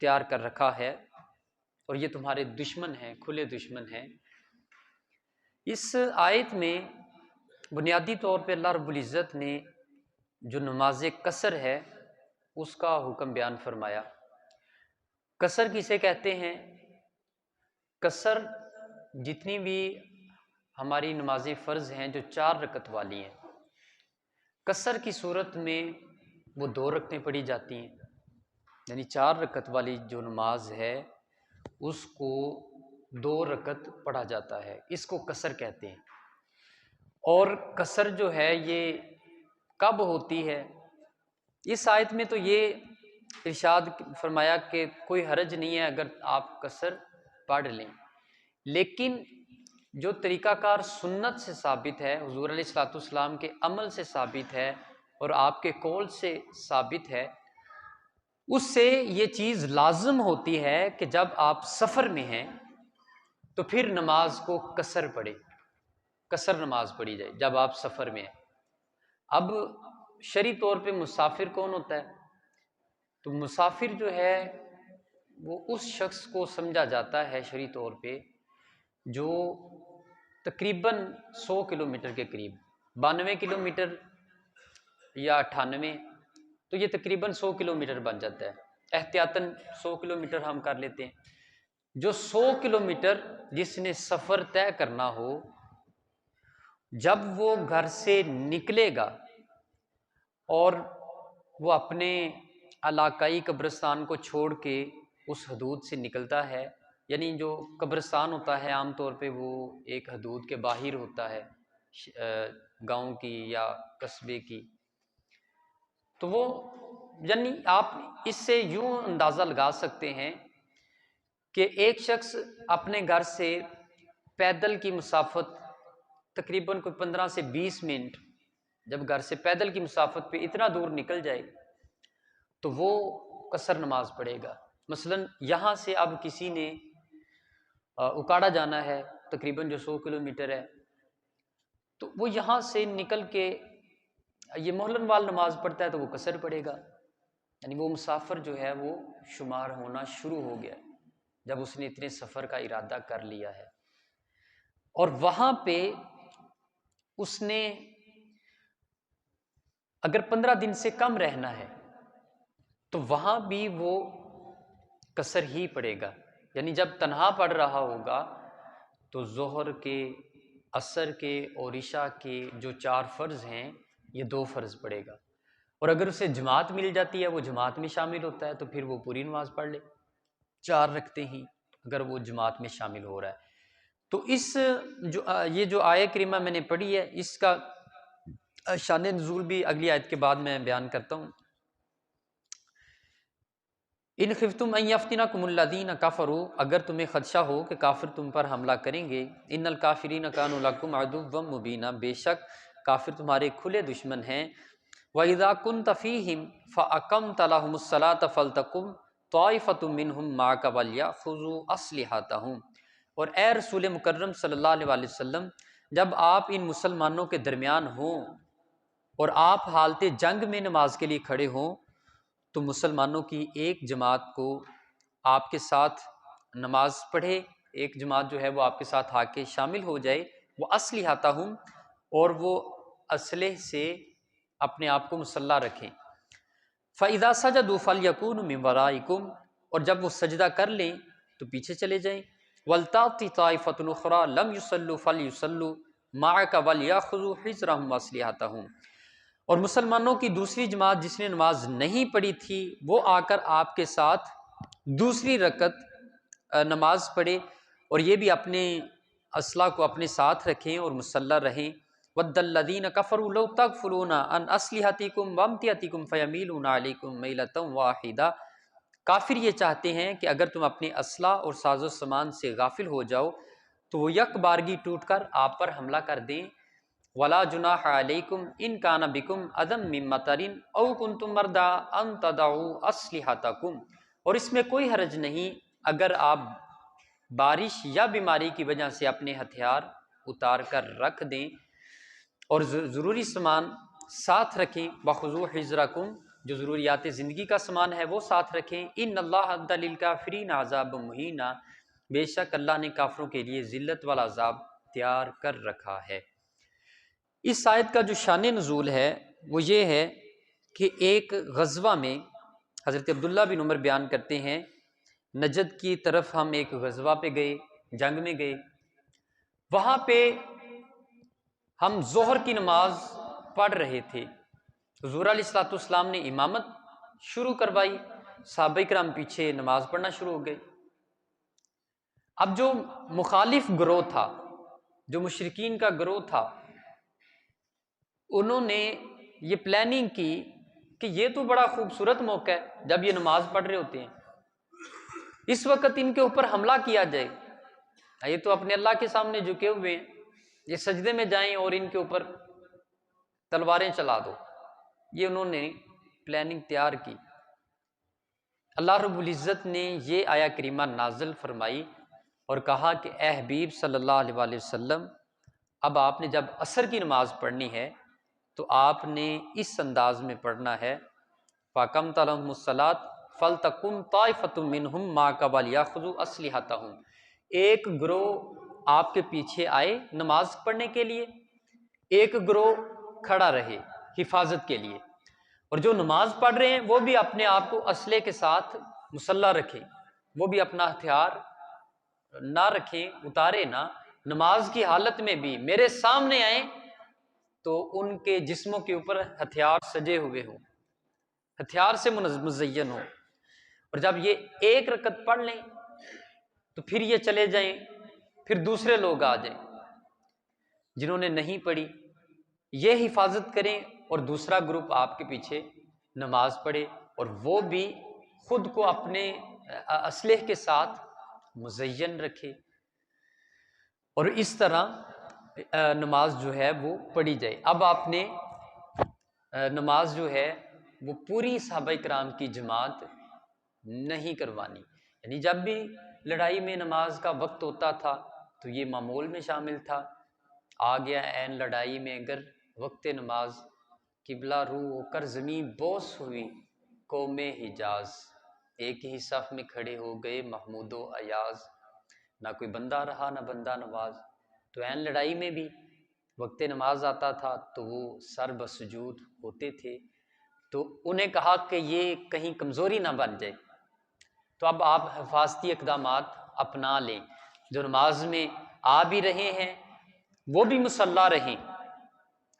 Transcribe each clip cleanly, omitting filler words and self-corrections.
اختیار کر رکھا ہے اور یہ تمہارے دشمن ہیں، کھلے دشمن ہیں۔ اس آیت میں بنیادی طور پہ اللہ رب العزت نے جو نماز قصر ہے اس کا حکم بیان فرمایا۔ قصر کسے کہتے ہیں؟ قصر جتنی بھی ہماری نماز فرض ہیں جو 4 رکعت والی ہیں، قصر کی صورت میں وہ 2 رکعتیں پڑھی جاتی ہیں، یعنی 4 رکعت والی جو نماز ہے اس کو 2 رکعت پڑھا جاتا ہے، اس کو قصر کہتے ہیں۔ اور قصر جو ہے یہ کب ہوتی ہے؟ اس آیت میں تو یہ ارشاد فرمایا کہ کوئی حرج نہیں ہے اگر آپ قصر پڑھ لیں، لیکن جو طریقہ کار سنت سے ثابت ہے، حضور علیہ الصلوۃ والسلام کے عمل سے ثابت ہے اور آپ کے قول سے ثابت ہے، اس سے یہ چیز لازم ہوتی ہے کہ جب آپ سفر میں ہیں تو پھر نماز کو قصر پڑھے، قصر نماز پڑھی جائے جب آپ سفر میں ہیں۔ اب شرعی طور پہ مسافر کون ہوتا ہے؟ تو مسافر جو ہے وہ اس شخص کو سمجھا جاتا ہے شرعی طور پہ جو تقریباً 100 کلومیٹر کے قریب، 92 کلومیٹر یا 98، تو یہ تقریباً 100 کلومیٹر بن جاتا ہے، احتیاطاً 100 کلومیٹر ہم کر لیتے ہیں۔ جو 100 کلومیٹر جس نے سفر طے کرنا ہو، جب وہ گھر سے نکلے گا اور وہ اپنے علاقائی قبرستان کو چھوڑ کے اس حدود سے نکلتا ہے، یعنی جو قبرستان ہوتا ہے عام طور پہ وہ ایک حدود کے باہر ہوتا ہے، گاؤں کی یا قصبے کی، تو وہ یعنی آپ اس سے یوں اندازہ لگا سکتے ہیں کہ ایک شخص اپنے گھر سے پیدل کی مسافت تقریباً کوئی 15 سے 20 منٹ، جب گھر سے پیدل کی مسافت پہ اتنا دور نکل جائے تو وہ قصر نماز پڑھے گا۔ مثلا یہاں سے اب کسی نے اکاڑا جانا ہے تقریباً جو 100 کلومیٹر ہے، تو وہ یہاں سے نکل کے یہ محلن وال نماز پڑھتا ہے تو وہ قصر پڑھے گا، یعنی وہ مسافر جو ہے وہ شمار ہونا شروع ہو گیا جب اس نے اتنے سفر کا ارادہ کر لیا ہے۔ اور وہاں پہ اس نے اگر 15 دن سے کم رہنا ہے تو وہاں بھی وہ قصر ہی پڑے گا، یعنی جب تنہا پڑھ رہا ہوگا تو ظہر کے، عصر کے اور عشاء کے جو 4 فرض ہیں یہ 2 فرض پڑے گا، اور اگر اسے جماعت مل جاتی ہے، وہ جماعت میں شامل ہوتا ہے تو پھر وہ پوری نماز پڑھ لے، 4 رکھتے ہی اگر وہ جماعت میں شامل ہو رہا ہے۔ تو یہ جو آیہ کریمہ میں نے پڑھی ہے اس کا شان نزول بھی اگلی آیت کے بعد میں بیان کرتا ہوں۔ ان خفتم ان یفتنکم الذین کفروا، اگر تمہیں خدشہ ہو کہ کافر تم پر حملہ کریں گے، ان الکافرین کانوا لکم عدوا مبینا، بے شک کافر تمہارے کھلے دشمن ہیں۔ وَإِذَا كُنْتَ فِيهِمْ فَأَقَمْتَ لَهُمُ الصَّلَاةَ فَلْتَقُمْ طَائِفَةٌ مِّنْهُمْ مَعَكَ وَلْيَأْخُذُوا أَسْلِحَتَهُمْ، اور اے رسول مکرم صلی اللہ علیہ وسلم، جب آپ ان مسلمانوں کے درمیان ہوں اور آپ حالت جنگ میں نماز کے لیے کھڑے ہوں تو مسلمانوں کی ایک جماعت کو آپ کے ساتھ نماز پڑھے، ایک جماعت جو ہے وہ آپ کے ساتھ آ کے شامل ہو جائے، وہ اسلحتہم، اور وہ اسلحے سے اپنے آپ کو مسلح رکھیں۔ فَإِذَا سَجَدُوا فَلْيَكُونُوا مِنْ وَرَائِكُمْ، اور جب وہ سجدہ کر لیں تو پیچھے چلے جائیں۔ وَلْتَأْتِ طَائِفَةٌ أُخْرَىٰ لَمْ يُصَلُّوا فَلْيُصَلُّوا مَعَكَ وَلْيَأْخُذُوا حِذْرَهُمْ وَأَسْلِحَتَهُمْ، اور مسلمانوں کی دوسری جماعت جس نے نماز نہیں پڑھی تھی وہ آ کر آپ کے ساتھ دوسری رکعت نماز پڑھے، اور یہ بھی اپنے اسلحہ کو اپنے ساتھ رکھیں اور مسلح رہیں۔ وَدَّ الَّذِينَ كَفَرُوا لَوْ تَغْفُلُونَ عَنْ أَسْلِحَتِكُمْ وَأَمْتِعَتِكُمْ فَيَمِيلُونَ عَلَيْكُمْ مَيْلَةً وَاحِدَةً، کافر یہ چاہتے ہیں کہ اگر تم اپنے اسلحہ اور ساز و سامان سے غافل ہو جاؤ تو وہ یک بارگی ٹوٹ کر آپ پر حملہ کر دیں۔ وَلَا جُنَاحَ عَلَيْكُمْ إِن كَانَ بِكُمْ أَذًى مِّن مَّطَرٍ أَوْ كُنتُم مَّرْضَىٰ أَن تَضَعُوا أَسْلِحَتَكُمْ، اور اس میں کوئی حرج نہیں اگر آپ بارش یا بیماری کی وجہ سے اپنے ہتھیار اتار کر رکھ دیں اور ضروری سامان ساتھ رکھیں۔ وَخُذُوا حِذْرَكُمْ، جو ضروریات زندگی کا سامان ہے وہ ساتھ رکھیں۔ ان اللہ اعد للکافرین عذاب مہینہ، بے شک اللہ نے کافروں کے لیے ذلت والا عذاب تیار کر رکھا ہے۔ اس آیت کا جو شان نزول ہے وہ یہ ہے کہ ایک غزوہ میں حضرت عبداللہ بن عمر بیان کرتے ہیں، نجد کی طرف ہم ایک غزوہ پہ گئے، جنگ میں گئے، وہاں پہ ہم ظہر کی نماز پڑھ رہے تھے، حضور علیہ الصلوۃ والسلام نے امامت شروع کروائی، صحابہ کرام پیچھے نماز پڑھنا شروع ہو گئے۔ اب جو مخالف گروہ تھا، جو مشرکین کا گروہ تھا، انہوں نے یہ پلاننگ کی کہ یہ تو بڑا خوبصورت موقع ہے جب یہ نماز پڑھ رہے ہوتے ہیں، اس وقت ان کے اوپر حملہ کیا جائے، یہ تو اپنے اللہ کے سامنے جھکے ہوئے ہیں، یہ سجدے میں جائیں اور ان کے اوپر تلواریں چلا دو۔ یہ انہوں نے پلاننگ تیار کی۔ اللہ رب العزت نے یہ آیا کریمہ نازل فرمائی اور کہا کہ اے حبیب صلی اللہ علیہ وآلہ وسلم، اب آپ نے جب عصر کی نماز پڑھنی ہے تو آپ نے اس انداز میں پڑھنا ہے، فَأَقَمْتَ لَهُمُ الصَّلَاةَ فَلْتَقُمْ طَائِفَةٌ مِّنْهُمْ مَعَكَ وَلْيَأْخُذُوا أَسْلِحَتَهُمْ، ایک گروہ آپ کے پیچھے آئے نماز پڑھنے کے لیے، ایک گروہ کھڑا رہے حفاظت کے لیے، اور جو نماز پڑھ رہے ہیں وہ بھی اپنے آپ کو اسلحے کے ساتھ مسلح رکھیں، وہ بھی اپنا ہتھیار نہ رکھیں، اتارے نہ، نماز کی حالت میں بھی میرے سامنے آئیں تو ان کے جسموں کے اوپر ہتھیار سجے ہوئے ہوں، ہتھیار سے مزین ہو، اور جب یہ ایک رکعت پڑھ لیں تو پھر یہ چلے جائیں، پھر دوسرے لوگ آ جائیں، جنہوں نے نہیں پڑھی یہ حفاظت کریں، اور دوسرا گروپ آپ کے پیچھے نماز پڑھے، اور وہ بھی خود کو اپنے اسلحے کے ساتھ مزین رکھے، اور اس طرح نماز جو ہے وہ پڑھی جائے۔ اب آپ نے نماز جو ہے وہ پوری صحابہ کرام کی جماعت نہیں کروانی، یعنی جب بھی لڑائی میں نماز کا وقت ہوتا تھا تو یہ معمول میں شامل تھا، آ گیا عین لڑائی میں اگر وقت نماز، قبلہ رو ہو کر زمین بوس ہوئی قوم حجاز، ایک ہی صف میں کھڑے ہو گئے محمود و ایاز، نہ کوئی بندہ رہا نہ بندہ نواز۔ تو عین لڑائی میں بھی وقت نماز آتا تھا تو وہ سر بسجود ہوتے تھے، تو انہیں کہا کہ یہ کہیں کمزوری نہ بن جائے، تو اب آپ حفاظتی اقدامات اپنا لیں، جو نماز میں آ بھی رہے ہیں وہ بھی مسلح رہیں،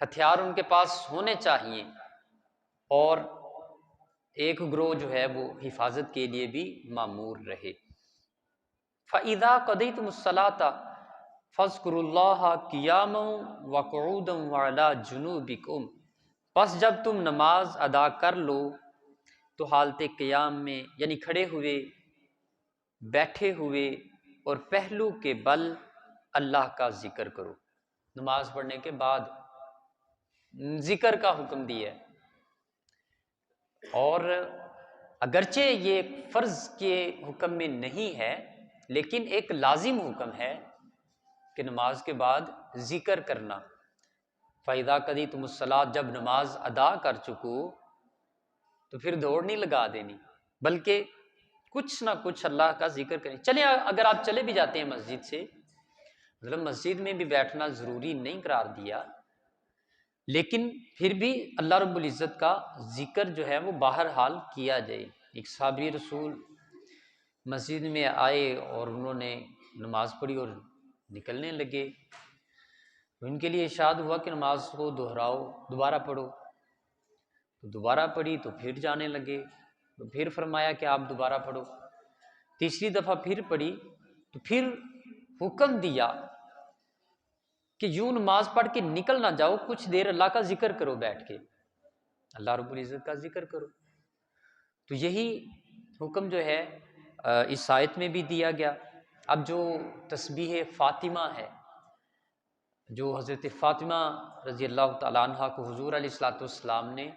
ہتھیار ان کے پاس ہونے چاہیے، اور ایک گروہ جو ہے وہ حفاظت کے لیے بھی مامور رہے۔ فَإِذَا قَضَيْتُمُ الصَّلَاةَ فَاذْكُرُوا اللَّهَ قِيَامًا وَقُعُودًا وَعَلَىٰ جُنُوبِكُمْ، پس جب تم نماز ادا کر لو تو حالت قیام میں، یعنی کھڑے ہوئے، بیٹھے ہوئے اور پہلو کے بل اللہ کا ذکر کرو۔ نماز پڑھنے کے بعد ذکر کا حکم دیا ہے، اور اگرچہ یہ فرض کے حکم میں نہیں ہے لیکن ایک لازم حکم ہے کہ نماز کے بعد ذکر کرنا۔ فَإِذَا قَضَيْتُمُ الصَّلَاةَ، جب نماز ادا کر چکو تو پھر دوڑ نہیں لگا دینی، بلکہ کچھ نہ کچھ اللہ کا ذکر کریں۔ چلیں اگر آپ چلے بھی جاتے ہیں مسجد سے، مطلب مسجد میں بھی بیٹھنا ضروری نہیں قرار دیا، لیکن پھر بھی اللہ رب العزت کا ذکر جو ہے وہ بہرحال کیا جائے۔ ایک صحابی رسول مسجد میں آئے اور انہوں نے نماز پڑھی اور نکلنے لگے، ان کے لیے ارشاد ہوا کہ نماز کو دہراؤ، دوبارہ پڑھو، تو دوبارہ پڑھی تو پھر جانے لگے، تو پھر فرمایا کہ آپ دوبارہ پڑھو، تیسری دفعہ پھر پڑھی تو پھر حکم دیا کہ یوں نماز پڑھ کے نکل نہ جاؤ، کچھ دیر اللہ کا ذکر کرو، بیٹھ کے اللہ رب العزت کا ذکر کرو۔ تو یہی حکم جو ہے اس آیت میں بھی دیا گیا۔ اب جو تسبیح فاطمہ ہے، جو حضرت فاطمہ رضی اللہ تعالیٰ عنہ کو حضور علیہ الصلوۃ والسلام نے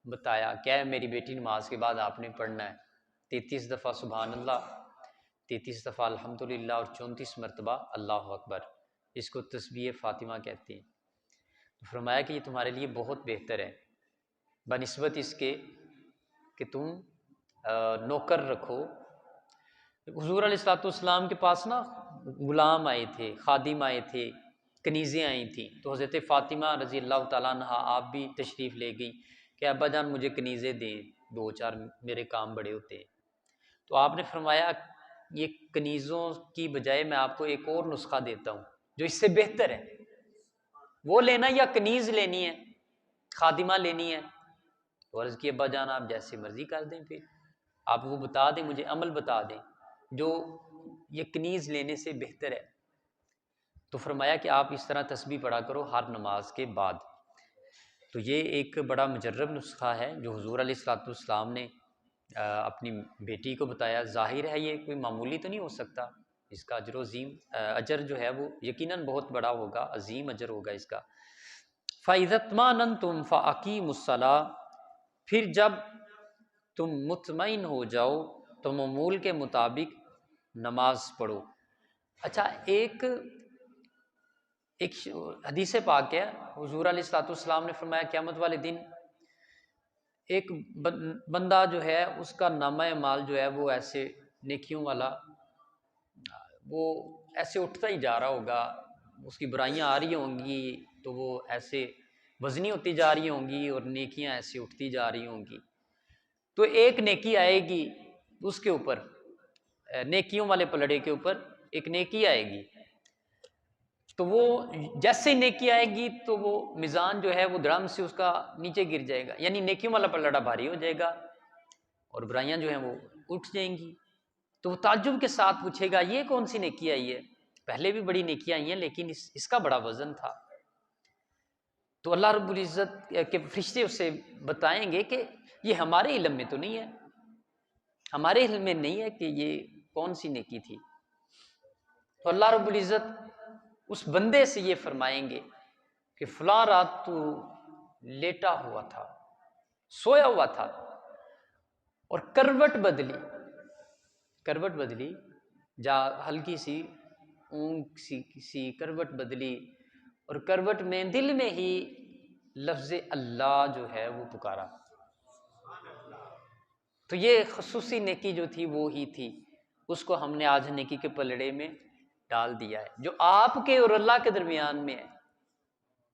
بتایا کہ اے میری بیٹی، نماز کے بعد آپ نے پڑھنا ہے 33 دفعہ سبحان اللہ، 33 دفعہ الحمدللہ، اور 34 مرتبہ اللہ اکبر، اس کو تسبیح فاطمہ کہتے ہیں۔ تو فرمایا کہ یہ تمہارے لیے بہت بہتر ہے، بنسبت اس کے کہ تم نوکر رکھو۔ حضور علیہ الصلوۃ والسلام کے پاس نا غلام آئے تھے، خادم آئے تھے، کنیزیں آئی تھیں، تو حضرت فاطمہ رضی اللہ تعالیٰ عنہ آپ بھی تشریف لے گئی کہ ابا جان مجھے کنیزیں دیں 2-4، میرے کام بڑے ہوتے ہیں۔ تو آپ نے فرمایا یہ کنیزوں کی بجائے میں آپ کو ایک اور نسخہ دیتا ہوں جو اس سے بہتر ہے، وہ لینا یا کنیز لینی ہے، خادمہ لینی ہے؟ تو عرض کی ابا جان آپ جیسے مرضی کر دیں، پھر آپ وہ بتا دیں، مجھے عمل بتا دیں جو یہ کنیز لینے سے بہتر ہے۔ تو فرمایا کہ آپ اس طرح تسبیح پڑھا کرو ہر نماز کے بعد۔ تو یہ ایک بڑا مجرب نسخہ ہے جو حضور علیہ الصلوۃ والسلام نے اپنی بیٹی کو بتایا۔ ظاہر ہے یہ کوئی معمولی تو نہیں ہو سکتا، اس کا اجر و عظیم اجر جو ہے وہ یقیناً بہت بڑا ہوگا، عظیم اجر ہوگا اس کا۔ فَإِذَا اطْمَأْنَنْتُمْ فَأَقِیمُوا الصَّلَاةَ، پھر جب تم مطمئن ہو جاؤ تو معمول کے مطابق نماز پڑھو۔ اچھا، ایک حدیث پاک ہے، حضور علیہ الصلوۃ والسلام نے فرمایا قیامت والے دن ایک بندہ جو ہے اس کا نامہ اعمال جو ہے وہ ایسے نیکیوں والا وہ ایسے اٹھتا ہی جا رہا ہوگا، اس کی برائیاں آ رہی ہوں گی تو وہ ایسے وزنی ہوتی جا رہی ہوں گی اور نیکیاں ایسے اٹھتی جا رہی ہوں گی۔ تو ایک نیکی آئے گی اس کے اوپر، نیکیوں والے پلڑے کے اوپر ایک نیکی آئے گی، تو وہ جیسے نیکی آئے گی تو وہ میزان جو ہے وہ درہم سے اس کا نیچے گر جائے گا، یعنی نیکیوں والا پلڑا بھاری ہو جائے گا اور برائیاں جو ہیں وہ اٹھ جائیں گی۔ تو وہ تعجب کے ساتھ پوچھے گا یہ کون سی نیکی آئی ہے؟ پہلے بھی بڑی نیکیاں آئی ہیں لیکن اس کا بڑا وزن تھا۔ تو اللہ رب العزت کے فرشتے اسے بتائیں گے کہ یہ ہمارے علم میں تو نہیں ہے، ہمارے علم میں نہیں ہے کہ یہ کون سی نیکی تھی۔ تو اللہ رب العزت اس بندے سے یہ فرمائیں گے کہ فلاں رات تو لیٹا ہوا تھا، سویا ہوا تھا اور کروٹ بدلی جا ہلکی سی اونگ سی کروٹ بدلی، اور کروٹ میں دل میں ہی لفظ اللہ جو ہے وہ پکارا۔ تو یہ خصوصی نیکی جو تھی وہ ہی تھی، اس کو ہم نے آج نیکی کے پلڑے میں ڈال دیا ہے جو آپ کے اور اللہ کے درمیان میں ہے۔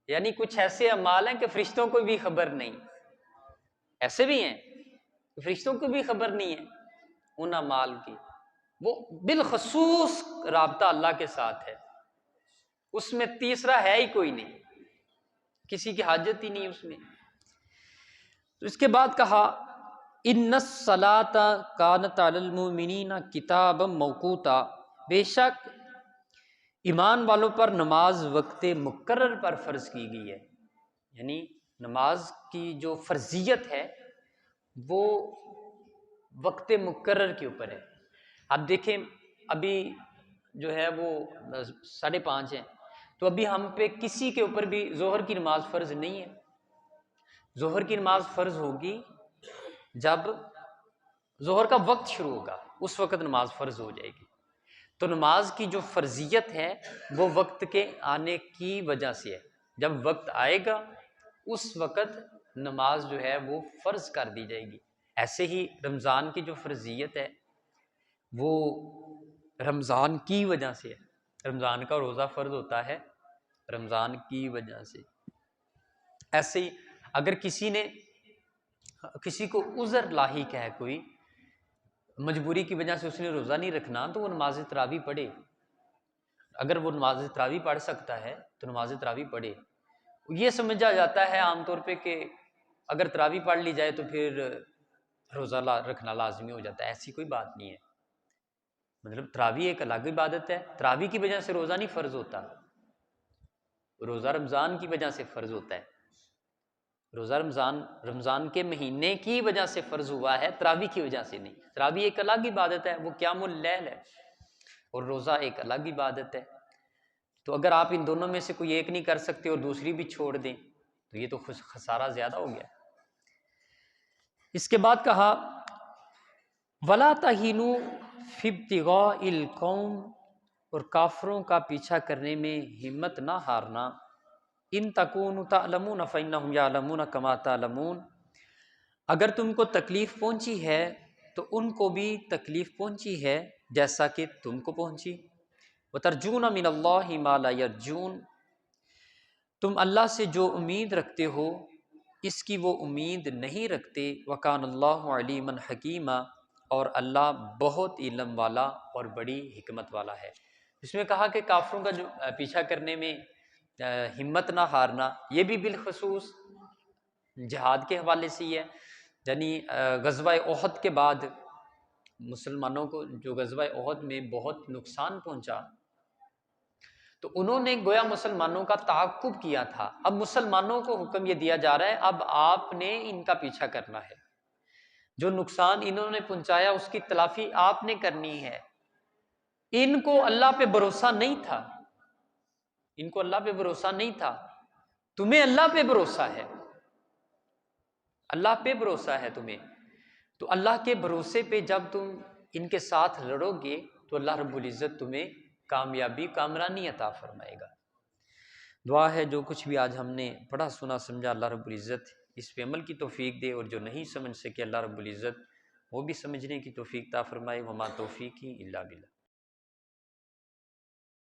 یعنی کچھ ایسے اعمال ہیں کہ فرشتوں کو بھی خبر نہیں، ایسے بھی ہیں کہ فرشتوں کو بھی خبر نہیں ہے ان اعمال کی، وہ بالخصوص رابطہ اللہ کے ساتھ ہے، اس میں تیسرا ہے ہی کوئی نہیں، کسی کی حاجت ہی نہیں اس میں۔ تو اس کے بعد کہا ان الصلاۃ کانت علی المؤمنین کتابا موقوتا، بے شک ایمان والوں پر نماز وقت مقرر پر فرض کی گئی ہے، یعنی نماز کی جو فرضیت ہے وہ وقت مقرر کے اوپر ہے۔ اب دیکھیں ابھی جو ہے وہ 5:30 ہیں، تو ابھی ہم پہ کسی کے اوپر بھی ظہر کی نماز فرض نہیں ہے۔ ظہر کی نماز فرض ہوگی جب ظہر کا وقت شروع ہوگا، اس وقت نماز فرض ہو جائے گی۔ تو نماز کی جو فرضیت ہے وہ وقت کے آنے کی وجہ سے ہے، جب وقت آئے گا اس وقت نماز جو ہے وہ فرض کر دی جائے گی۔ ایسے ہی رمضان کی جو فرضیت ہے وہ رمضان کی وجہ سے ہے، رمضان کا روزہ فرض ہوتا ہے رمضان کی وجہ سے۔ ایسے ہی اگر کسی کو عذر لاحق ہے، کوئی مجبوری کی وجہ سے اس نے روزہ نہیں رکھنا، تو وہ نماز تراویح پڑھے۔ اگر وہ نماز تراویح پڑھ سکتا ہے تو نماز تراویح پڑھے۔ یہ سمجھا جاتا ہے عام طور پہ کہ اگر تراویح پڑھ لی جائے تو پھر روزہ رکھنا لازمی ہو جاتا ہے، ایسی کوئی بات نہیں ہے۔ مطلب تراویح ایک الگ عبادت ہے، تراویح کی وجہ سے روزہ نہیں فرض ہوتا، روزہ رمضان کی وجہ سے فرض ہوتا ہے۔ روزہ رمضان کے مہینے کی وجہ سے فرض ہوا ہے، تراویح کی وجہ سے نہیں۔ تراویح ایک الگ عبادت ہے، وہ قیام اللیل ہے، اور روزہ ایک الگ عبادت ہے۔ تو اگر آپ ان دونوں میں سے کوئی ایک نہیں کر سکتے اور دوسری بھی چھوڑ دیں تو یہ تو خسارہ زیادہ ہو گیا۔ اس کے بعد کہا وَلَا تَهِنُوا فِي ابْتِغَاءِ الْقَوْمِ، اور کافروں کا پیچھا کرنے میں ہمت نہ ہارنا۔ ان تکونوا تعلمون فإنهم يعلمون كما تعلمون، اگر تم کو تکلیف پہنچی ہے تو ان کو بھی تکلیف پہنچی ہے جیسا کہ تم کو پہنچی۔ وَتَرْجُونَ مِنَ اللَّهِ مَا لَا يَرْجُونَ، تم اللہ سے جو امید رکھتے ہو اس کی وہ امید نہیں رکھتے۔ وَكَانَ اللَّهُ عَلِيمًا حَكِيمًا، اور اللہ بہت علم والا اور بڑی حکمت والا ہے۔ اس میں کہا کہ کافروں کا جو پیچھا کرنے میں ہمت نہ ہارنا، یہ بھی بالخصوص جہاد کے حوالے سے ہی ہے۔ یعنی غزوہ احد کے بعد مسلمانوں کو جو غزوہ احد میں بہت نقصان پہنچا، تو انہوں نے گویا مسلمانوں کا تعاقب کیا تھا۔ اب مسلمانوں کو حکم یہ دیا جا رہا ہے اب آپ نے ان کا پیچھا کرنا ہے، جو نقصان انہوں نے پہنچایا اس کی تلافی آپ نے کرنی ہے۔ ان کو اللہ پہ بھروسہ نہیں تھا، ان کو اللہ پہ بھروسہ نہیں تھا، تمہیں اللہ پہ بھروسہ ہے، اللہ پہ بھروسہ ہے تمہیں۔ تو اللہ کے بھروسے پہ جب تم ان کے ساتھ لڑو گے تو اللہ رب العزت تمہیں کامیابی کامرانی عطا فرمائے گا۔ دعا ہے جو کچھ بھی آج ہم نے پڑھا سنا سمجھا، اللہ رب العزت اس پہ عمل کی توفیق دے، اور جو نہیں سمجھ سکے اللہ رب العزت وہ بھی سمجھنے کی توفیق عطا فرمائے۔ وما توفیقی الا باللہ۔